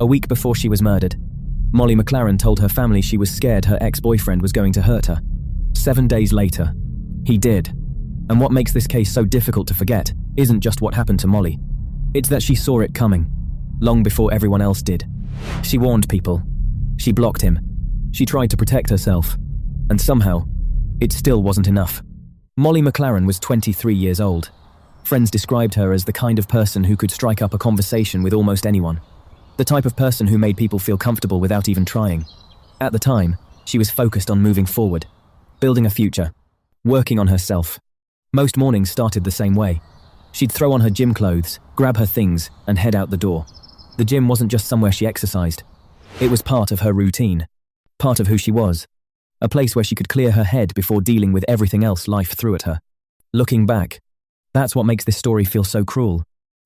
A week before she was murdered, Molly McLaren told her family she was scared her ex-boyfriend was going to hurt her. 7 days later, he did. And what makes this case so difficult to forget isn't just what happened to Molly. It's that she saw it coming, long before everyone else did. She warned people. She blocked him. She tried to protect herself. And somehow, it still wasn't enough. Molly McLaren was 23 years old. Friends described her as the kind of person who could strike up a conversation with almost anyone. The type of person who made people feel comfortable without even trying. At the time, she was focused on moving forward, building a future, working on herself. Most mornings started the same way. She'd throw on her gym clothes, grab her things, and head out the door. The gym wasn't just somewhere she exercised. It was part of her routine, part of who she was. A place where she could clear her head before dealing with everything else life threw at her. Looking back, that's what makes this story feel so cruel.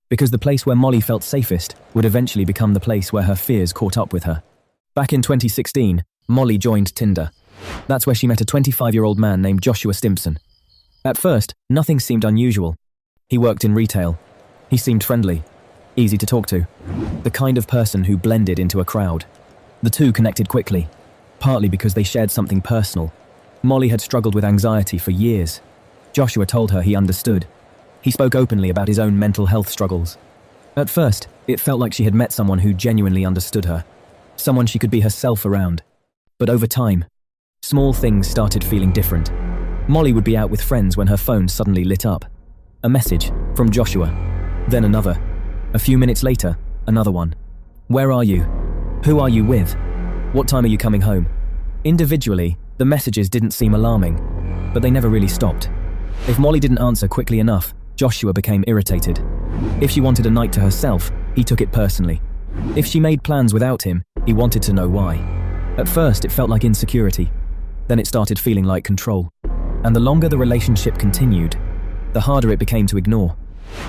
Because the place where Molly felt safest would eventually become the place where her fears caught up with her. Back in 2016, Molly joined Tinder. That's where she met a 25-year-old man named Joshua Stimpson. At first, nothing seemed unusual. He worked in retail. He seemed friendly, easy to talk to, the kind of person who blended into a crowd. The two connected quickly, partly because they shared something personal. Molly had struggled with anxiety for years. Joshua told her he understood. He spoke openly about his own mental health struggles. At first, it felt like she had met someone who genuinely understood her, someone she could be herself around. But over time, small things started feeling different. Molly would be out with friends when her phone suddenly lit up. A message from Joshua, then another. A few minutes later, another one. Where are you? Who are you with? What time are you coming home? Individually, the messages didn't seem alarming, but they never really stopped. If Molly didn't answer quickly enough, Joshua became irritated. If she wanted a night to herself, he took it personally. If she made plans without him, he wanted to know why. At first, it felt like insecurity. Then it started feeling like control. And the longer the relationship continued, the harder it became to ignore.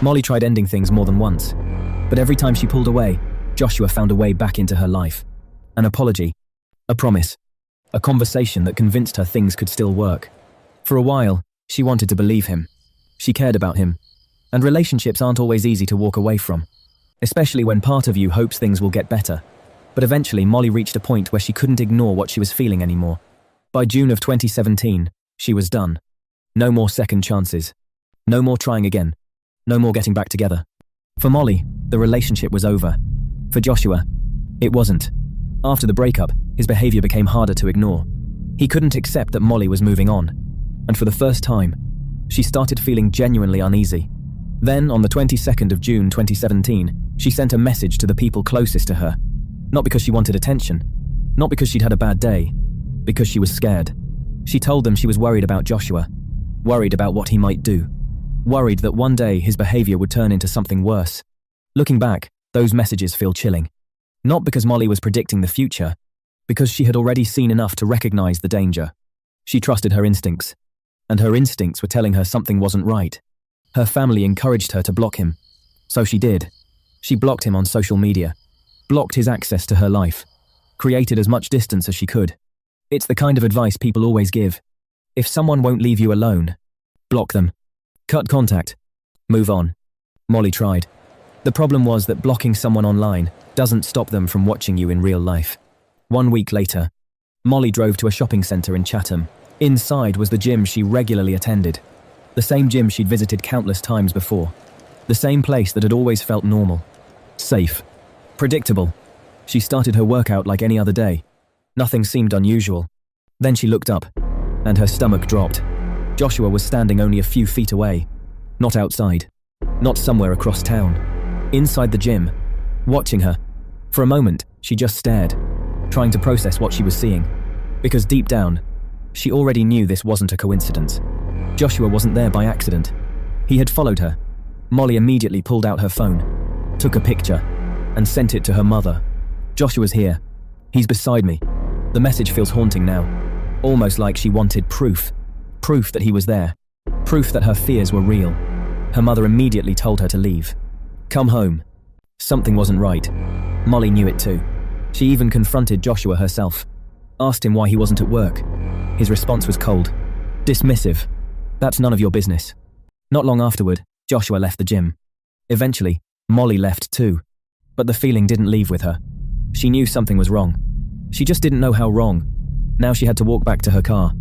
Molly tried ending things more than once, but every time she pulled away, Joshua found a way back into her life. An apology, a promise, a conversation that convinced her things could still work. For a while, she wanted to believe him. She cared about him. And relationships aren't always easy to walk away from, especially when part of you hopes things will get better. But eventually, Molly reached a point where she couldn't ignore what she was feeling anymore. By June of 2017, she was done. No more second chances. No more trying again. No more getting back together. For Molly, the relationship was over. For Joshua, it wasn't. After the breakup, his behavior became harder to ignore. He couldn't accept that Molly was moving on. And for the first time, she started feeling genuinely uneasy. Then, on the 22nd of June 2017, she sent a message to the people closest to her. Not because she wanted attention. Not because she'd had a bad day. Because she was scared. She told them she was worried about Joshua. Worried about what he might do. Worried that one day his behavior would turn into something worse. Looking back, those messages feel chilling. Not because Molly was predicting the future, because she had already seen enough to recognize the danger. She trusted her instincts, and her instincts were telling her something wasn't right. Her family encouraged her to block him. So she did. She blocked him on social media, blocked his access to her life, created as much distance as she could. It's the kind of advice people always give. If someone won't leave you alone, block them. Cut contact. Move on. Molly tried. The problem was that blocking someone online doesn't stop them from watching you in real life. 1 week later, Molly drove to a shopping centre in Chatham. Inside was the gym she regularly attended. The same gym she'd visited countless times before. The same place that had always felt normal. Safe. Predictable. She started her workout like any other day. Nothing seemed unusual. Then she looked up, and her stomach dropped. Joshua was standing only a few feet away. Not outside. Not somewhere across town. Inside the gym, watching her. For a moment, she just stared, trying to process what she was seeing. Because deep down, she already knew this wasn't a coincidence. Joshua wasn't there by accident. He had followed her. Molly immediately pulled out her phone, took a picture, and sent it to her mother. Joshua's here. He's beside me. The message feels haunting now. Almost like she wanted proof. Proof that he was there. Proof that her fears were real. Her mother immediately told her to leave. Come home. Something wasn't right. Molly knew it too. She even confronted Joshua herself. Asked him why he wasn't at work. His response was cold. Dismissive. That's none of your business. Not long afterward, Joshua left the gym. Eventually, Molly left too. But the feeling didn't leave with her. She knew something was wrong. She just didn't know how wrong. Now she had to walk back to her car.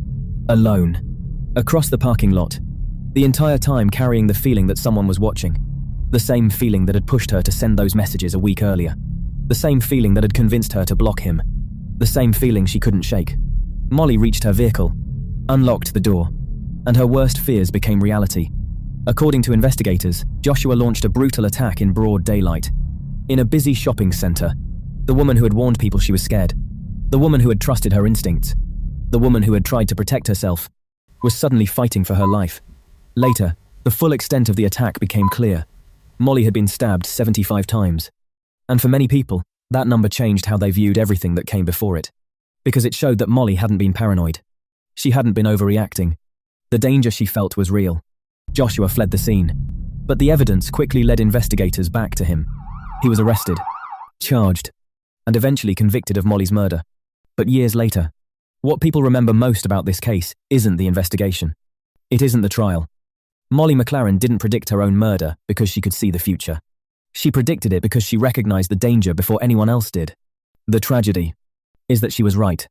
Alone. Across the parking lot. The entire time carrying the feeling that someone was watching. The same feeling that had pushed her to send those messages a week earlier. The same feeling that had convinced her to block him. The same feeling she couldn't shake. Molly reached her vehicle, unlocked the door, and her worst fears became reality. According to investigators, Joshua launched a brutal attack in broad daylight. In a busy shopping center, the woman who had warned people she was scared, the woman who had trusted her instincts, the woman who had tried to protect herself, was suddenly fighting for her life. Later, the full extent of the attack became clear. Molly had been stabbed 75 times. And for many people, that number changed how they viewed everything that came before it. Because it showed that Molly hadn't been paranoid. She hadn't been overreacting. The danger she felt was real. Joshua fled the scene. But the evidence quickly led investigators back to him. He was arrested, charged, and eventually convicted of Molly's murder. But years later, what people remember most about this case isn't the investigation. It isn't the trial. Molly McLaren didn't predict her own murder because she could see the future. She predicted it because she recognized the danger before anyone else did. The tragedy is that she was right.